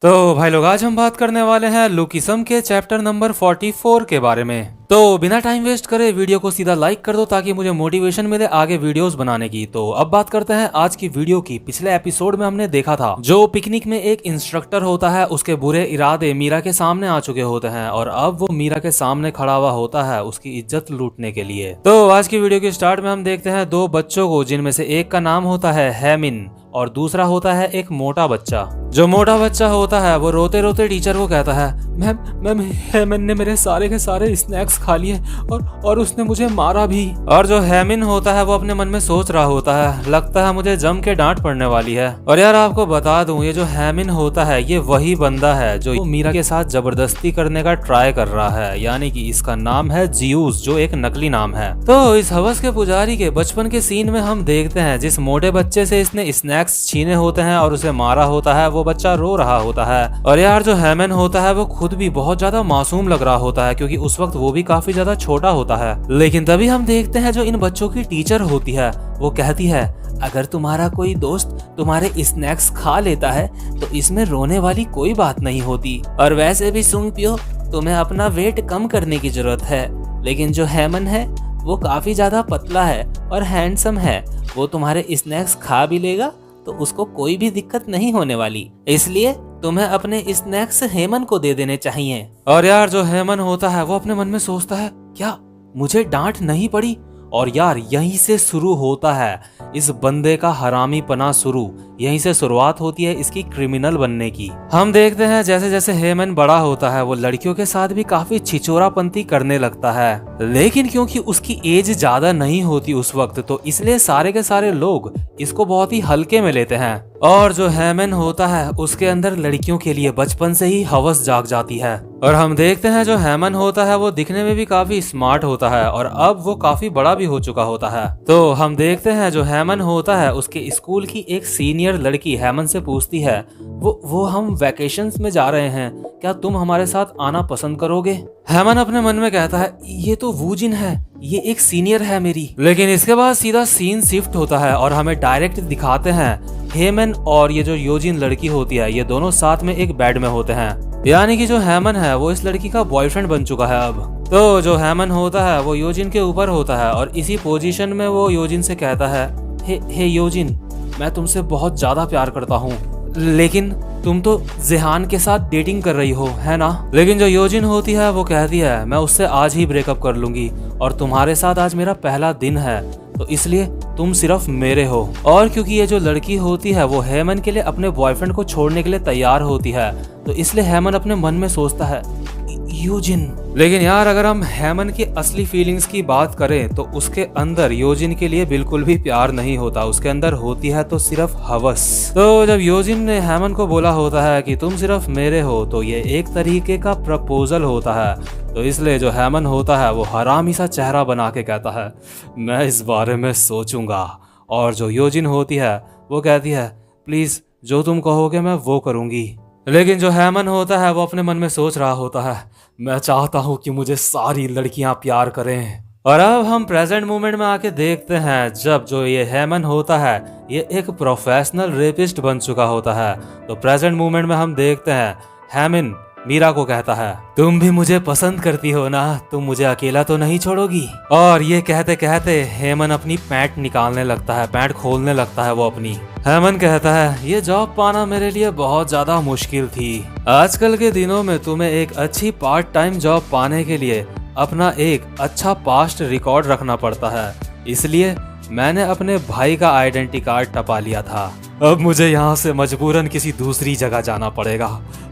तो भाई लोग आज हम बात करने वाले हैं लुकिसम के चैप्टर नंबर 44 के बारे में। तो बिना टाइम वेस्ट करे वीडियो को सीधा लाइक कर दो ताकि मुझे मोटिवेशन मिले आगे वीडियोस बनाने की। तो अब बात करते हैं आज की वीडियो की। पिछले एपिसोड में हमने देखा था जो पिकनिक में एक इंस्ट्रक्टर होता है उसके बुरे इरादे मीरा के सामने आ चुके होते हैं और अब वो मीरा के सामने खड़ा हुआ होता है उसकी इज्जत लूटने के लिए। तो आज की वीडियो के स्टार्ट में हम देखते हैं दो बच्चों को, जिनमें से एक का नाम होता है हैमिन और दूसरा होता है एक मोटा बच्चा। जो मोटा बच्चा होता है वो रोते रोते टीचर को कहता है, मैम हैमिन ने मेरे सारे के सारे स्नैक्स खा लिए और उसने मुझे मारा भी। और जो हैमिन होता है वो अपने मन में सोच रहा होता है, लगता है मुझे जम के डांट पड़ने वाली है। और यार आपको बता दूं, ये जो हैमिन होता है ये वही बंदा है जो मीरा के साथ जबरदस्ती करने का ट्राई कर रहा है, यानी कि इसका नाम है जियूस, जो एक नकली नाम है। तो इस हवस के पुजारी के बचपन के सीन में हम देखते हैं जिस मोटे बच्चे से इसने स्नैक्स छीने होते हैं और उसे मारा होता है वो बच्चा रो रहा होता है। और यार जो हैमिन होता है वो खुद भी बहुत ज्यादा मासूम लग रहा होता है क्योंकि उस वक्त वो भी काफी ज्यादा छोटा होता है। लेकिन तभी हम देखते हैं जो इन बच्चों की टीचर होती है वो कहती है, अगर तुम्हारा कोई दोस्त तुम्हारे स्नैक्स खा लेता है तो इसमें रोने वाली कोई बात नहीं होती, और वैसे भी सुन पियो, तुम्हें अपना वेट कम करने की जरूरत है। लेकिन जो हैमन है वो काफी ज्यादा पतला है और हैंडसम है, वो तुम्हारे स्नैक्स खा भी लेगा तो उसको कोई भी दिक्कत नहीं होने वाली, इसलिए तुम्हें अपने स्नैक्स हेमन को दे देने चाहिए। और यार जो हेमन होता है वो अपने मन में सोचता है, क्या मुझे डांट नहीं पड़ी? और यार यहीं से शुरू होता है इस बंदे का हरामीपना शुरू, यहीं से शुरुआत होती है इसकी क्रिमिनल बनने की। हम देखते हैं जैसे जैसे हेमन बड़ा होता है वो लड़कियों के साथ भी काफी छिचोरापंती करने लगता है, लेकिन क्योंकि उसकी एज ज्यादा नहीं होती उस वक्त तो इसलिए सारे के सारे लोग इसको बहुत ही हल्के में लेते हैं। और जो हैमन होता है उसके अंदर लड़कियों के लिए बचपन से ही हवस जाग जाती है। और हम देखते हैं जो हैमन होता है वो दिखने में भी काफी स्मार्ट होता है और अब वो काफी बड़ा भी हो चुका होता है। तो हम देखते हैं जो हैमन होता है उसके स्कूल की एक सीनियर लड़की हैमन से पूछती है, वो हम वैकेशंस में जा रहे हैं, क्या तुम हमारे साथ आना पसंद करोगे? हैमन अपने मन में कहता है, ये तो वूजिन है, ये एक सीनियर है मेरी। लेकिन इसके बाद सीधा सीन शिफ्ट होता है और हमें डायरेक्ट दिखाते हैं हेमन और ये जो योजिन लड़की होती है ये दोनों साथ में एक बेड में होते हैं, यानी कि जो हैमन है वो इस लड़की का बॉयफ्रेंड बन चुका है अब। तो जो हैमन होता है वो योजिन के ऊपर होता है और इसी पोजीशन में वो योजिन से कहता है, हे योजिन, मैं तुमसे बहुत ज्यादा प्यार करता हूँ, लेकिन तुम तो जेहान के साथ डेटिंग कर रही हो, है ना? लेकिन जो योजिन होती है वो कहती है, मैं उससे आज ही ब्रेकअप कर लूंगी और तुम्हारे साथ आज मेरा पहला दिन है तो इसलिए तुम सिर्फ मेरे हो। और क्योंकि ये जो लड़की होती है वो हेमन के लिए अपने बॉयफ्रेंड को छोड़ने के लिए तैयार होती है तो इसलिए हेमन अपने मन में सोचता है, योजिन। लेकिन यार अगर हम हेमन की असली फीलिंग्स की बात करें तो उसके अंदर योजिन के लिए बिल्कुल भी प्यार नहीं होता, उसके अंदर होती है तो सिर्फ हवस। तो जब योजिन ने हेमन को बोला होता है कि तुम सिर्फ मेरे हो तो ये एक तरीके का प्रपोजल होता है, तो इसलिए जो हेमन होता है वो हरामी सा चेहरा बना के कहता है, मैं इस बारे में सोचूंगा। और जो योजिन होती है वो कहती है, प्लीज जो तुम कहोगे मैं वो करूंगी। लेकिन जो हैमन होता है वो अपने मन में सोच रहा होता है, मैं चाहता हूँ कि मुझे सारी लड़कियां प्यार करें। और अब हम प्रेजेंट मोमेंट में आके देखते हैं जब जो ये हैमन होता है ये एक प्रोफेशनल रेपिस्ट बन चुका होता है। तो प्रेजेंट मोमेंट में हम देखते हैं हैमन मीरा को कहता है, तुम भी मुझे पसंद करती हो ना, तुम मुझे अकेला तो नहीं छोड़ोगी? और ये कहते कहते हेमन अपनी पैंट निकालने लगता है, पैंट खोलने लगता है वो अपनी। हेमन कहता है, ये जॉब पाना मेरे लिए बहुत ज्यादा मुश्किल थी। आजकल के दिनों में तुम्हें एक अच्छी पार्ट टाइम जॉब पाने के लिए अपना एक अच्छा पास्ट रिकॉर्ड रखना पड़ता है, इसलिए मैंने अपने भाई का आइडेंटिटी कार्ड टपा लिया था। अब मुझे यहाँ से मजबूरन किसी दूसरी जगह जाना पड़ेगा,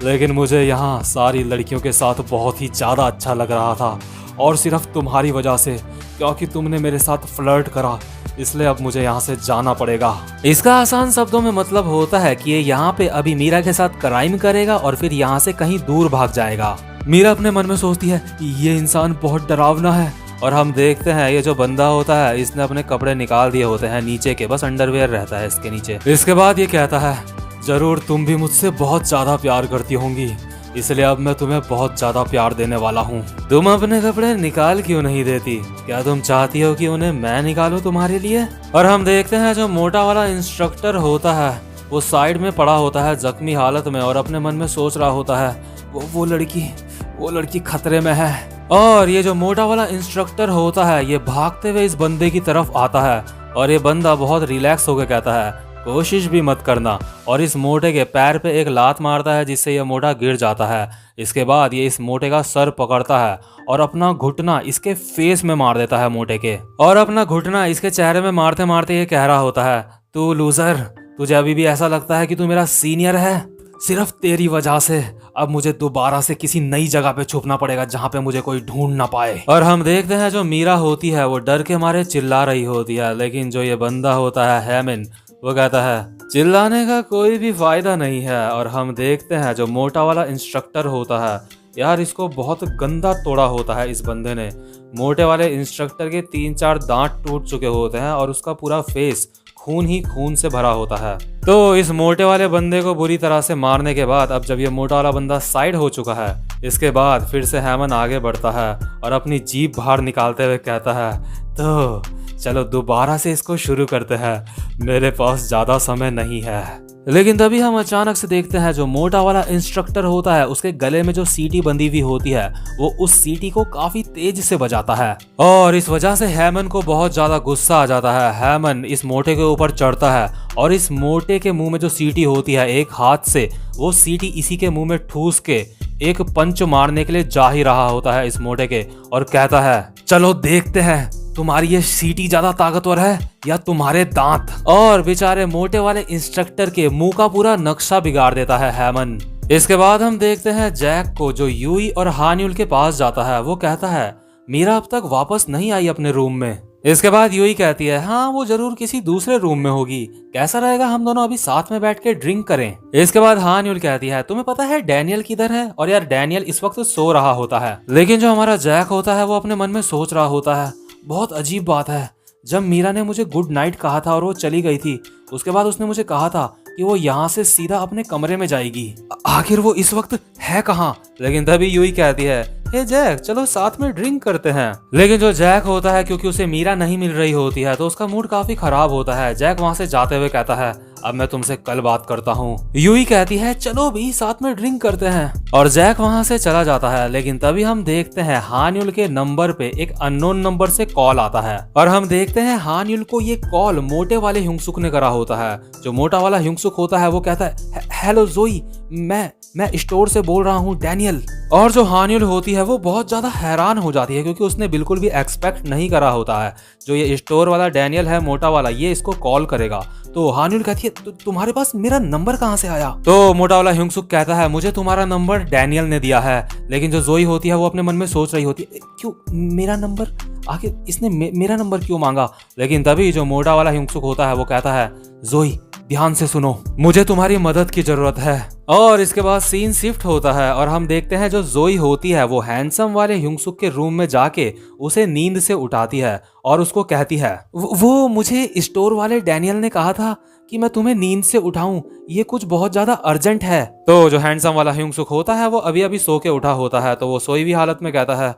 लेकिन मुझे यहाँ सारी लड़कियों के साथ बहुत ही ज़्यादा अच्छा लग रहा था और सिर्फ तुम्हारी वजह से, क्योंकि तुमने मेरे साथ फ्लर्ट करा, इसलिए अब मुझे यहाँ से जाना पड़ेगा। इसका आसान शब्दों में मतलब होता है कि ये यहाँ पे अभी मीरा के साथ क्राइम करेगा और फिर यहाँ से कहीं दूर भाग जाएगा। मीरा अपने मन में सोचती है, ये इंसान बहुत डरावना है। और हम देखते हैं ये जो बंदा होता है इसने अपने कपड़े निकाल दिए होते हैं नीचे के, बस अंडरवेयर रहता है इसके नीचे। इसके बाद ये कहता है, जरूर तुम भी मुझसे बहुत ज्यादा प्यार करती होंगी, इसलिए अब मैं तुम्हें बहुत ज्यादा प्यार देने वाला हूँ। तुम अपने कपड़े निकाल क्यों नहीं देती? क्या तुम चाहती हो कि उन्हें मैं निकालूं तुम्हारे लिए? और हम देखते हैं जो मोटा वाला इंस्ट्रक्टर होता है वो साइड में पड़ा होता है जख्मी हालत में और अपने मन में सोच रहा होता है वो लड़की खतरे में है। और ये जो मोटा वाला इंस्ट्रक्टर होता है ये भागते हुए इस बंदे की तरफ आता है और ये बंदा बहुत रिलैक्स होकर कहता है कोशिश भी मत करना, और इस मोटे के पैर पे एक लात मारता है जिससे ये मोटा गिर जाता है। इसके बाद ये इस मोटे का सर पकड़ता है और अपना घुटना इसके फेस में मार देता है मोटे के, और अपना घुटना इसके चेहरे में मारते मारते ये कह रहा होता है तू लूजर, तुझे अभी भी ऐसा लगता है कि तू मेरा सीनियर है? सिर्फ तेरी वजह से अब मुझे दोबारा से किसी नई जगह पे छुपना पड़ेगा जहाँ पे मुझे कोई ढूंढ ना पाए। और हम देखते हैं जो मीरा होती है वो डर के मारे चिल्ला रही होती है, लेकिन जो ये बंदा होता है हेमन वो कहता है चिल्लाने का कोई भी फायदा नहीं है। और हम देखते हैं जो मोटा वाला इंस्ट्रक्टर होता है, यार इसको बहुत गंदा तोड़ा होता है इस बंदे ने। मोटे वाले इंस्ट्रक्टर के 3-4 दांत टूट चुके होते हैं और उसका पूरा फेस खून ही खून से भरा होता है। तो इस मोटे वाले बंदे को बुरी तरह से मारने के बाद अब जब ये मोटा वाला बंदा साइड हो चुका है, इसके बाद फिर से हेमन आगे बढ़ता है और अपनी जीभ बाहर निकालते हुए कहता है तो चलो दोबारा से इसको शुरू करते हैं, मेरे पास ज्यादा समय नहीं है। लेकिन तभी हम अचानक से देखते हैं जो मोटा वाला इंस्ट्रक्टर होता है उसके गले में जो सीटी बंधी हुई होती है वो उस सीटी को काफी तेज से बजाता है, और इस वजह से हेमन को बहुत ज्यादा गुस्सा आ जाता है। हेमन इस मोटे के ऊपर चढ़ता है और इस मोटे के मुंह में जो सीटी होती है एक हाथ से वो सीटी इसी के मुंह में ठूस के एक पंच मारने के लिए जा ही रहा होता है इस मोटे के, और कहता है चलो देखते हैं तुम्हारी ये सीटी ज्यादा ताकतवर है या तुम्हारे दांत। और बेचारे मोटे वाले इंस्ट्रक्टर के मुंह का पूरा नक्शा बिगाड़ देता है हेमन। इसके बाद हम देखते हैं जैक को जो यूई और हान्युल के पास जाता है। वो कहता है मीरा अब तक वापस नहीं आई अपने रूम में। इसके बाद यूई कहती है हाँ वो जरूर किसी दूसरे रूम में होगी, कैसा रहेगा हम दोनों अभी साथ में बैठ के ड्रिंक करें। इसके बाद हान्युल कहती है तुम्हें पता है डैनियल किधर है? और यार डैनियल इस वक्त सो रहा होता है, लेकिन जो हमारा जैक होता है वो अपने मन में सोच रहा होता है बहुत अजीब बात है, जब मीरा ने मुझे गुड नाइट कहा था और वो चली गई थी उसके बाद उसने मुझे कहा था कि वो यहाँ से सीधा अपने कमरे में जाएगी, आखिर वो इस वक्त है कहाँ? लेकिन तभी यूई कहती है हे जैक चलो साथ में ड्रिंक करते हैं। लेकिन जो जैक होता है क्योंकि उसे मीरा नहीं मिल रही होती है तो उसका मूड काफी खराब होता है। जैक वहाँ से जाते हुए कहता है अब मैं तुमसे कल बात करता हूँ। यूई कहती है चलो भी साथ में ड्रिंक करते हैं, और जैक वहाँ से चला जाता है। लेकिन तभी हम देखते हैं हान्युल के नंबर पे एक अननोन नंबर से कॉल आता है, और हम देखते हैं हान्युल को ये कॉल मोटे वाले ह्युंगसुक ने करा होता है। जो मोटा वाला ह्युंगसुक होता है वो कहता है हेलो जोई, मैं स्टोर से बोल रहा हूँ डैनियल। और जो हान्युल होती है वो बहुत ज्यादा हैरान हो जाती है क्योंकि उसने बिल्कुल भी एक्सपेक्ट नहीं करा होता है जो ये स्टोर वाला डैनियल है मोटा वाला ये इसको कॉल करेगा। तो हान्युल कहती है तुम्हारे पास मेरा नंबर कहाँ से आया? तो मोटा वाला ह्युंगसुक कहता है मुझे तुम्हारा नंबर डैनियल ने दिया है। लेकिन जो जोई होती है वो अपने मन में सोच रही होती है क्यों मेरा नंबर, आखिर इसने मेरा नंबर क्यों मांगा? लेकिन तभी जो मोटा वाला ह्युंगसुक होता है वो कहता है जोई ध्यान से सुनो, मुझे तुम्हारी मदद की जरूरत है। और इसके बाद सीन शिफ्ट होता है और हम देखते हैं जो जोई होती है वो हैंडसम वाले ह्युंगसुक के रूम में जाके उसे नींद से उठाती है और उसको कहती है वो मुझे स्टोर वाले डैनियल ने कहा था कि मैं तुम्हें नींद से उठाऊं, ये कुछ बहुत ज्यादा अर्जेंट है। तो जो हैंडसम वाला ह्युंगसुक होता है वो अभी अभी सो के उठा होता है तो वो सोई हुई हालत में कहता है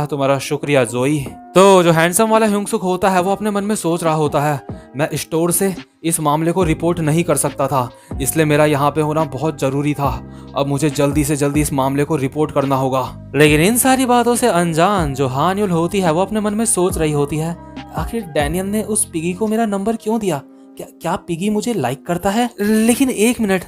तुम्हारा शुक्रिया जोई। तो जो हैंडसम वाला ह्युंगसुक होता है वो अपने मन में सोच रहा होता है मैं स्टोर से इस मामले को रिपोर्ट नहीं कर सकता था, इसलिए मेरा यहाँ पे होना बहुत जरूरी था। अब मुझे जल्दी से जल्दी इस मामले को रिपोर्ट करना होगा। लेकिन इन सारी बातों से अनजान जो हान्युल होती है वो अपने मन में सोच रही होती है आखिर डैनियल ने उस पिगी को मेरा नंबर क्यों दिया? क्या पिगी मुझे लाइक करता है? लेकिन एक मिनट,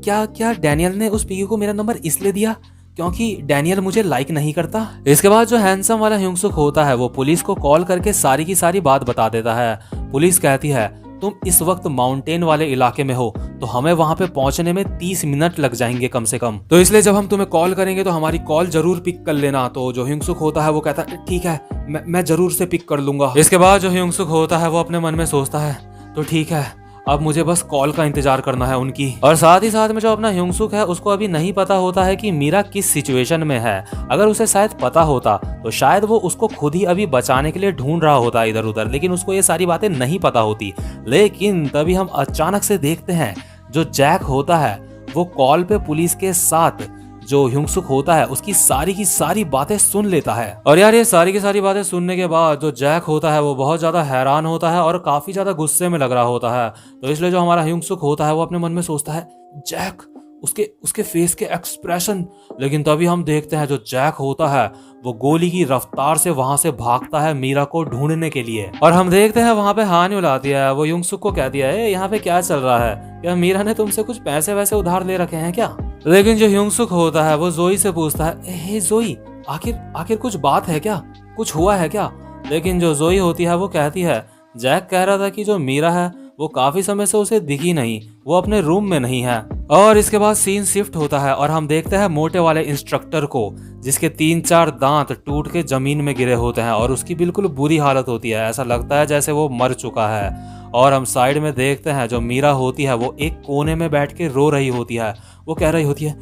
क्या डैनियल ने उस पिगी को मेरा नंबर इसलिए दिया क्योंकि डैनियल मुझे लाइक नहीं करता? इसके बाद जो हैंडसम वाला ह्युंगसुक होता है वो पुलिस को कॉल करके सारी की सारी बात बता देता है। पुलिस कहती है तुम इस वक्त माउंटेन वाले इलाके में हो तो हमें वहां पे पहुंचने में 30 मिनट लग जाएंगे कम से कम, तो इसलिए जब हम तुम्हें कॉल करेंगे तो हमारी कॉल जरूर पिक कर लेना। तो जो ह्युंगसुक होता है वो कहता है ठीक है मैं जरूर से पिक कर लूंगा। इसके बाद जो ह्युंगसुक होता है वो अपने मन में सोचता है तो ठीक है अब मुझे बस कॉल का इंतजार करना है उनकी। और साथ ही साथ में जो अपना ह्युंगसुक है उसको अभी नहीं पता होता है कि मीरा किस सिचुएशन में है। अगर उसे शायद पता होता तो शायद वो उसको खुद ही अभी बचाने के लिए ढूंढ रहा होता इधर उधर, लेकिन उसको ये सारी बातें नहीं पता होती। लेकिन तभी हम अचानक से देखते हैं जो जैक होता है वो कॉल पे पुलिस के साथ जो ह्यूंगसुक होता है उसकी सारी की सारी बातें सुन लेता है। और यार ये सारी की सारी बातें सुनने के बाद जो जैक होता है वो बहुत ज्यादा हैरान होता है और काफी ज्यादा गुस्से में लग रहा होता है। तो इसलिए जो हमारा ह्यूंगसुक होता है वो अपने मन में सोचता है जैक, उसके उसके फेस के एक्सप्रेशन। लेकिन तभी हम देखते हैं जो जैक होता है वो गोली की रफ्तार से वहां से भागता है मीरा को ढूंढने के लिए। और हम देखते हैं वहां पे हान्युल आती है। वो ह्यूंगसुक को कहती है यहाँ पे क्या चल रहा है, क्या मीरा ने तुमसे कुछ पैसे वैसे उधार ले रखे हैं क्या? लेकिन जो ह्यूंगसुक होता है वो जोई से पूछता है हे जोई, आखिर कुछ बात है क्या, कुछ हुआ है क्या? लेकिन जो जोई होती है वो कहती है जैक कह रहा था कि जो मीरा है वो काफी समय से उसे दिखी नहीं, वो अपने रूम में नहीं है। और इसके बाद सीन शिफ्ट होता है और हम देखते हैं मोटे वाले इंस्ट्रक्टर को जिसके 3-4 दांत टूट के जमीन में गिरे होते हैं और उसकी बिल्कुल बुरी हालत होती है, ऐसा लगता है जैसे वो मर चुका है। और हम साइड में देखते हैं जो मीरा होती है वो एक कोने में बैठ के रो रही होती है। वो कह रही होती है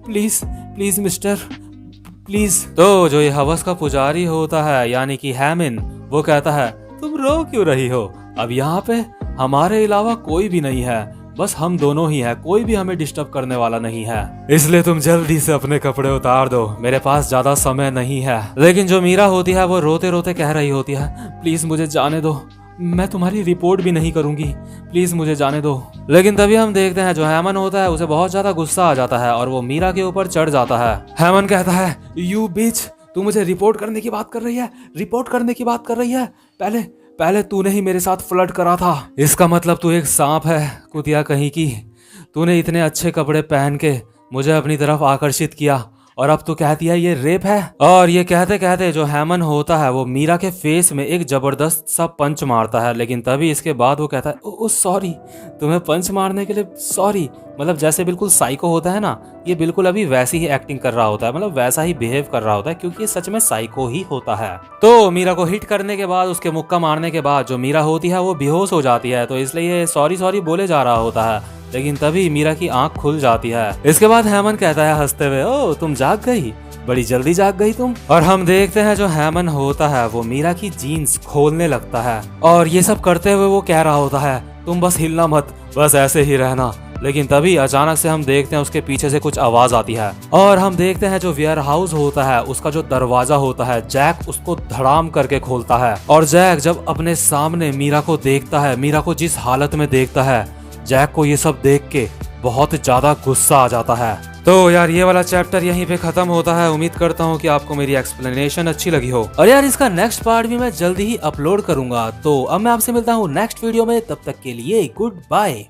प्लीज प्लीज मिस्टर प्लीज। तो जो ये हवस का पुजारी होता है यानी कि हैमिन, वो कहता है तुम रो क्यों रही हो, अब यहाँ पे हमारे अलावा कोई भी नहीं है, बस हम दोनों ही हैं, कोई भी हमें डिस्टर्ब करने वाला नहीं है, इसलिए तुम जल्दी से अपने कपड़े उतार दो, मेरे पास ज्यादा समय नहीं है। लेकिन जो मीरा होती है वो रोते रोते कह रही होती है प्लीज मुझे जाने दो, मैं तुम्हारी रिपोर्ट भी नहीं करूंगी, प्लीज मुझे जाने दो। लेकिन तभी हम देखते हैं जो हैमन होता है उसे बहुत ज्यादा गुस्सा आ जाता है और वो मीरा के ऊपर चढ़ जाता है। हैमन कहता है यू बिच, तू मुझे रिपोर्ट करने की बात कर रही है, रिपोर्ट करने की बात कर रही है, पहले तूने ही मेरे साथ फ्लर्ट करा था, इसका मतलब तू एक सांप है कुतिया कहीं की, तूने इतने अच्छे कपड़े पहन के मुझे अपनी तरफ आकर्षित किया और अब तू कहती है ये रेप है। और ये कहते कहते जो हैमन होता है वो मीरा के फेस में एक जबरदस्त सा पंच मारता है। लेकिन तभी इसके बाद वो कहता है ओ सॉरी, तुम्हें पंच मारने के लिए सॉरी। मतलब जैसे बिल्कुल साइको होता है ना, ये बिल्कुल अभी वैसी ही एक्टिंग कर रहा होता है, मतलब वैसा ही बिहेव कर रहा होता है क्योंकि ये सच में साइको ही होता है। तो मीरा को हिट करने के बाद, उसके मुक्का मारने के बाद जो मीरा होती है वो बेहोश हो जाती है, तो इसलिए सॉरी बोले जा रहा होता है। लेकिन तभी मीरा की आंख खुल जाती है। इसके बाद हैमन कहता है हंसते हुए ओ तुम जाग गई, बड़ी जल्दी जाग गई तुम। और हम देखते हैं जो हैमन होता है वो मीरा की जीन्स खोलने लगता है और ये सब करते हुए वो कह रहा होता है तुम बस हिलना मत, बस ऐसे ही रहना। लेकिन तभी अचानक से हम देखते हैं उसके पीछे से कुछ आवाज आती है और हम देखते हैं जो वेयर हाउस होता है उसका जो दरवाजा होता है जैक उसको धड़ाम करके खोलता है। और जैक जब अपने सामने मीरा को देखता है, मीरा को जिस हालत में देखता है, जैक को ये सब देख के बहुत ज्यादा गुस्सा आ जाता है। तो यार ये वाला चैप्टर यहीं पे खत्म होता है। उम्मीद करता हूँ कि आपको मेरी एक्सप्लेनेशन अच्छी लगी हो और यार इसका नेक्स्ट पार्ट भी मैं जल्दी ही अपलोड करूंगा। तो अब मैं आपसे मिलता हूँ नेक्स्ट वीडियो में, तब तक के लिए गुड बाय।